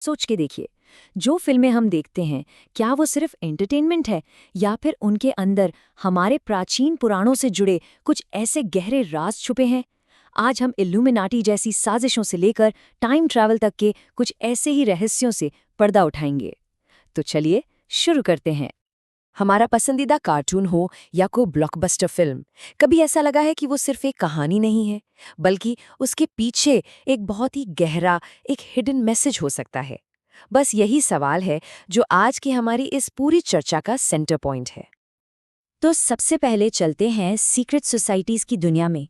सोच के देखिए, जो फिल्में हम देखते हैं, क्या वो सिर्फ एंटरटेनमेंट है या फिर उनके अंदर हमारे प्राचीन पुराणों से जुड़े कुछ ऐसे गहरे राज छुपे हैं? आज हम इल्यूमिनाटी जैसी साजिशों से लेकर टाइम ट्रैवल तक के कुछ ऐसे ही रहस्यों से पर्दा उठाएंगे। तो चलिए शुरू करते हैं। हमारा पसंदीदा कार्टून हो या कोई ब्लॉकबस्टर फिल्म, कभी ऐसा लगा है कि वो सिर्फ एक कहानी नहीं है, बल्कि उसके पीछे एक बहुत ही गहरा, एक हिडन मैसेज हो सकता है? बस यही सवाल है जो आज की हमारी इस पूरी चर्चा का सेंटर पॉइंट है। तो सबसे पहले चलते हैं सीक्रेट सोसाइटीज की दुनिया में।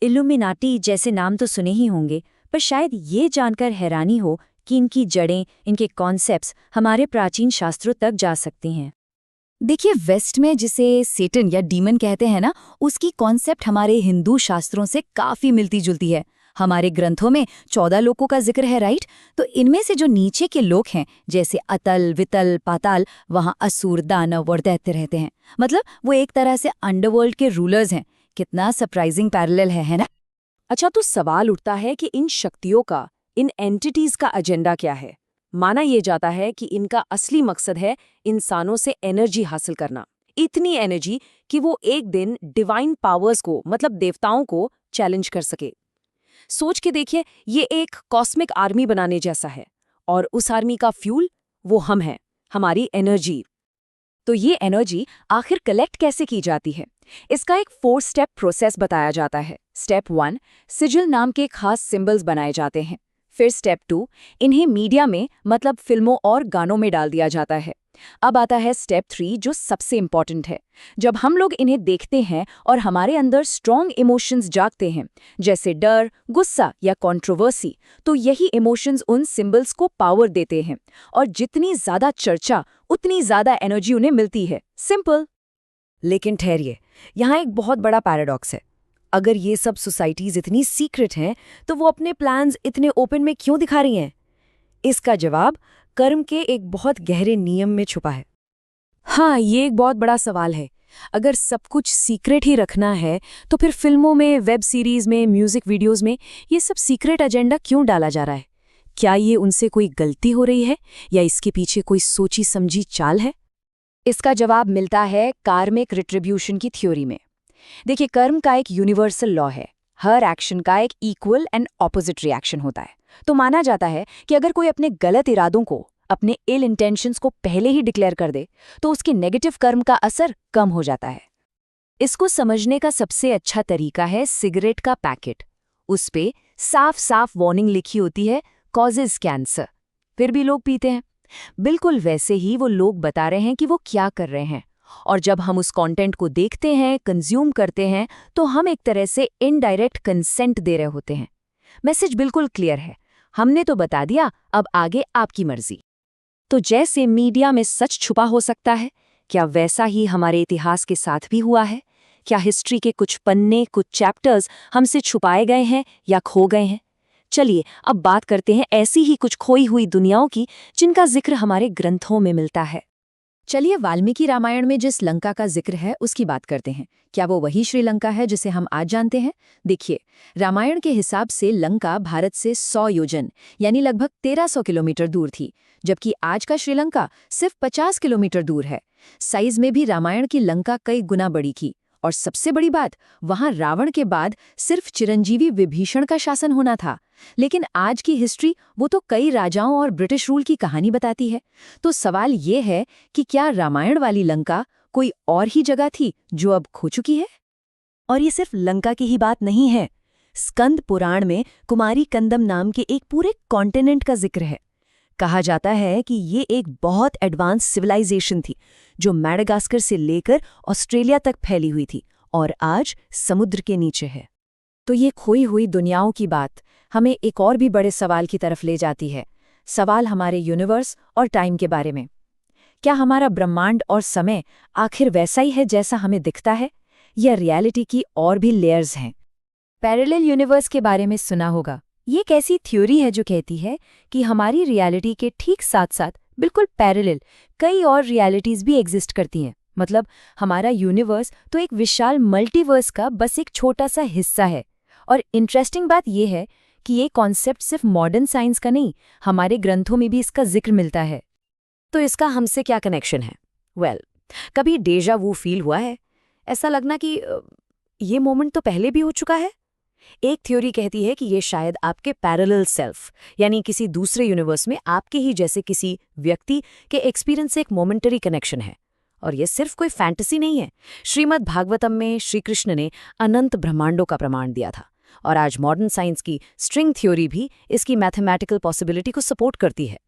इल्यूमिनाटी जैसे नाम तो सुने ही होंगे, पर शायद ये जानकर हैरानी हो कि इनकी जड़ें, इनके कॉन्सेप्ट्स हमारे प्राचीन शास्त्रों तक जा सकती हैं। देखिए, वेस्ट में जिसे सेटन या डीमन कहते हैं ना, उसकी कॉन्सेप्ट हमारे हिंदू शास्त्रों से काफी मिलती जुलती है। हमारे ग्रंथों में 14 लोकों का जिक्र है, राइट? तो इनमें से जो नीचे के लोक हैं, जैसे अतल, वितल, पाताल, वहाँ असुर, दानव और दैत्य रहते हैं। मतलब वो एक तरह से अंडरवर्ल्ड के रूलर्स हैं। कितना सरप्राइजिंग पैरेलल है ना? अच्छा, तो सवाल उठता है कि इन शक्तियों का, इन एंटिटीज का एजेंडा क्या है? माना यह जाता है कि इनका असली मकसद है इंसानों से एनर्जी हासिल करना। इतनी एनर्जी कि वो एक दिन डिवाइन पावर्स को, मतलब देवताओं को, चैलेंज कर सके। सोच के देखिए, ये एक कॉस्मिक आर्मी बनाने जैसा है। और उस आर्मी का फ्यूल वो हम हैं, हमारी एनर्जी। तो ये एनर्जी आखिर कलेक्ट कैसे की जाती है? इसका एक 4 स्टेप प्रोसेस बताया जाता है। स्टेप 1, सिजिल नाम के खास सिंबल्स बनाए जाते हैं। फिर स्टेप 2, इन्हें मीडिया में, मतलब फिल्मों और गानों में डाल दिया जाता है। अब आता है स्टेप 3, जो सबसे इम्पॉर्टेंट है। जब हम लोग इन्हें देखते हैं और हमारे अंदर स्ट्रॉन्ग इमोशंस जागते हैं, जैसे डर, गुस्सा या कंट्रोवर्सी, तो यही इमोशंस उन सिंबल्स को पावर देते हैं। और जितनी ज्यादा चर्चा, उतनी ज्यादा एनर्जी उन्हें मिलती है। सिंपल। लेकिन ठहरिए, यहाँ एक बहुत बड़ा पैराडॉक्स है। अगर ये सब सोसाइटीज इतनी सीक्रेट हैं, तो वो अपने प्लान्स इतने ओपन में क्यों दिखा रही हैं? इसका जवाब कर्म के एक बहुत गहरे नियम में छुपा है। हाँ, ये एक बहुत बड़ा सवाल है। अगर सब कुछ सीक्रेट ही रखना है, तो फिर फिल्मों में, वेब सीरीज में, म्यूजिक वीडियोस में ये सब सीक्रेट एजेंडा क्यों डाला जा रहा है? क्या ये उनसे कोई गलती हो रही है, या इसके पीछे कोई सोची समझी चाल है? इसका जवाब मिलता है कार्मिक रिट्रीब्यूशन की थ्योरी में। देखिए, कर्म का एक यूनिवर्सल लॉ है। हर एक्शन का एक इक्वल एंड ऑपोजिट रिएक्शन होता है। तो माना जाता है कि अगर कोई अपने गलत इरादों को, अपने इल इंटेंशंस को पहले ही डिक्लेयर कर दे, तो उसके नेगेटिव कर्म का असर कम हो जाता है। इसको समझने का सबसे अच्छा तरीका है सिगरेट का पैकेट। उस पे साफ साफ वार्निंग लिखी होती है, कॉजेज कैंसर। फिर भी लोग पीते हैं। बिल्कुल वैसे ही वो लोग बता रहे हैं कि वो क्या कर रहे हैं। और जब हम उस कंटेंट को देखते हैं, कंज्यूम करते हैं, तो हम एक तरह से इनडायरेक्ट कंसेंट दे रहे होते हैं। मैसेज बिल्कुल क्लियर है, हमने तो बता दिया, अब आगे आपकी मर्जी। तो जैसे मीडिया में सच छुपा हो सकता है, क्या वैसा ही हमारे इतिहास के साथ भी हुआ है? क्या हिस्ट्री के कुछ पन्ने, कुछ चैप्टर्स हमसे छुपाए गए हैं या खो गए हैं? चलिए अब बात करते हैं ऐसी ही कुछ खोई हुई दुनियाओं की, जिनका जिक्र हमारे ग्रंथों में मिलता है। चलिए, वाल्मीकि रामायण में जिस लंका का जिक्र है उसकी बात करते हैं। क्या वो वही श्रीलंका है जिसे हम आज जानते हैं? देखिए, रामायण के हिसाब से लंका भारत से 100 योजन यानी लगभग 1300 किलोमीटर दूर थी, जबकि आज का श्रीलंका सिर्फ 50 किलोमीटर दूर है। साइज में भी रामायण की लंका कई गुना बड़ी थी। और सबसे बड़ी बात, वहां रावण के बाद सिर्फ चिरंजीवी विभीषण का शासन होना था। लेकिन आज की हिस्ट्री वो तो कई राजाओं और ब्रिटिश रूल की कहानी बताती है। तो सवाल ये है कि क्या रामायण वाली लंका कोई और ही जगह थी जो अब खो चुकी है? और ये सिर्फ लंका की ही बात नहीं है। स्कंद पुराण में कुमारी कंदम नाम के एक पूरे कॉन्टिनेंट का जिक्र है। कहा जाता है कि ये एक बहुत एडवांस सिविलाइजेशन थी, जो मैडागास्कर से लेकर ऑस्ट्रेलिया तक फैली हुई थी और आज समुद्र के नीचे है। तो ये खोई हुई दुनियाओं की बात हमें एक और भी बड़े सवाल की तरफ ले जाती है। सवाल हमारे यूनिवर्स और टाइम के बारे में। क्या हमारा ब्रह्मांड और समय आखिर वैसा ही है जैसा हमें दिखता है, या रियलिटी की और भी लेयर्स हैं? पैरेलल यूनिवर्स के बारे में सुना होगा। ये एक ऐसी थ्योरी है जो कहती है कि हमारी रियलिटी के ठीक साथ साथ बिल्कुल पैरेलल कई और रियलिटीज भी एग्जिस्ट करती हैं। मतलब हमारा यूनिवर्स तो एक विशाल मल्टीवर्स का बस एक छोटा सा हिस्सा है। और इंटरेस्टिंग बात यह है कि ये कॉन्सेप्ट सिर्फ मॉडर्न साइंस का नहीं, हमारे ग्रंथों में भी इसका जिक्र मिलता है। तो इसका हमसे क्या कनेक्शन है? कभी डेजा वू फील हुआ है? ऐसा लगना कि ये मोमेंट तो पहले भी हो चुका है? एक थ्योरी कहती है कि ये शायद आपके पैरेलल सेल्फ, यानी किसी दूसरे यूनिवर्स में आपके ही जैसे किसी व्यक्ति के एक्सपीरियंस से एक मोमेंटरी कनेक्शन है। और ये सिर्फ कोई फैंटेसी नहीं है। श्रीमद् भागवतम में श्री कृष्ण ने अनंत ब्रह्मांडों का प्रमाण दिया था, और आज मॉडर्न साइंस की स्ट्रिंग थ्योरी भी इसकी मैथमेटिकल पॉसिबिलिटी को सपोर्ट करती है।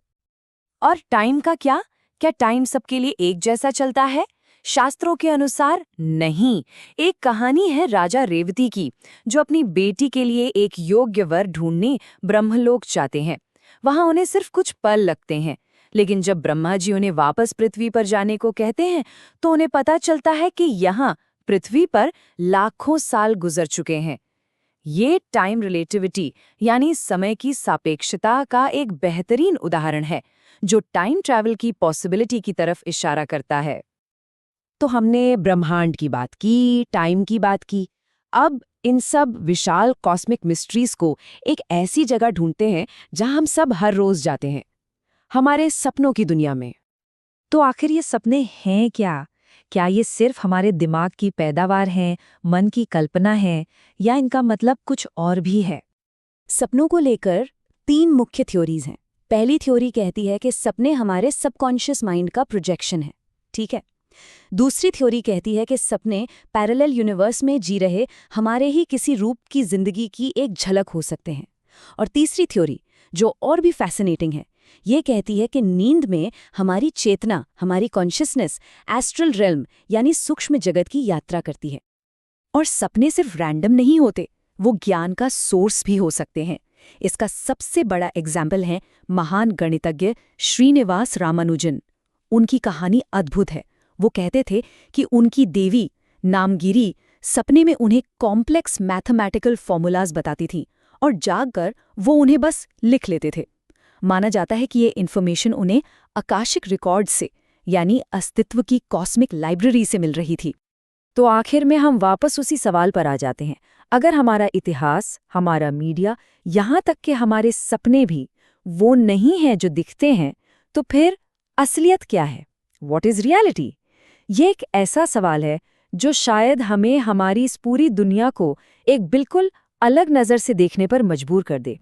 और टाइम का क्या? क्या टाइम सबके लिए एक जैसा चलता है? शास्त्रों के अनुसार नहीं। एक कहानी है राजा रेवती की, जो अपनी बेटी के लिए एक योग्य वर ढूंढने ब्रह्मलोक जाते हैं। वहां उन्हें सिर्फ कुछ पल लगते हैं, लेकिन जब ब्रह्मा जी उन्हें वापस पृथ्वी पर जाने को कहते हैं तो उन्हें पता चलता है कि यहाँ पृथ्वी पर लाखों साल गुजर चुके हैं। ये टाइम रिलेटिविटी यानी समय की सापेक्षता का एक बेहतरीन उदाहरण है, जो टाइम ट्रैवल की पॉसिबिलिटी की तरफ इशारा करता है। तो हमने ब्रह्मांड की बात की, टाइम की बात की। अब इन सब विशाल कॉस्मिक मिस्ट्रीज को एक ऐसी जगह ढूंढते हैं जहां हम सब हर रोज जाते हैं, हमारे सपनों की दुनिया में। तो आखिर ये सपने हैं क्या? क्या ये सिर्फ हमारे दिमाग की पैदावार हैं, मन की कल्पना है, या इनका मतलब कुछ और भी है? सपनों को लेकर 3 मुख्य थ्योरीज हैं। पहली थ्योरी कहती है कि सपने हमारे सबकॉन्शियस माइंड का प्रोजेक्शन है, ठीक है। दूसरी थ्योरी कहती है कि सपने पैरेलल यूनिवर्स में जी रहे हमारे ही किसी रूप की जिंदगी की एक झलक हो सकते हैं। और तीसरी थ्योरी, जो और भी फैसिनेटिंग है, ये कहती है कि नींद में हमारी चेतना, हमारी कॉन्शियसनेस एस्ट्रल रेल्म यानी सूक्ष्म जगत की यात्रा करती है। और सपने सिर्फ रैंडम नहीं होते, वो ज्ञान का सोर्स भी हो सकते हैं। इसका सबसे बड़ा एग्जाम्पल है महान गणितज्ञ श्रीनिवास रामानुजन। उनकी कहानी अद्भुत है। वो कहते थे कि उनकी देवी नामगिरी सपने में उन्हें कॉम्प्लेक्स मैथमेटिकल फॉर्मूलाज बताती थी, और जागकर वो उन्हें बस लिख लेते थे। माना जाता है कि ये इन्फॉर्मेशन उन्हें आकाशिक रिकॉर्ड से, यानी अस्तित्व की कॉस्मिक लाइब्रेरी से मिल रही थी। तो आखिर में हम वापस उसी सवाल पर आ जाते हैं। अगर हमारा इतिहास, हमारा मीडिया, यहाँ तक कि हमारे सपने भी वो नहीं हैं जो दिखते हैं, तो फिर असलियत क्या है? What is reality? ये एक ऐसा सवाल है जो शायद हमें हमारी इस पूरी दुनिया को एक बिल्कुल अलग नज़र से देखने पर मजबूर कर दे।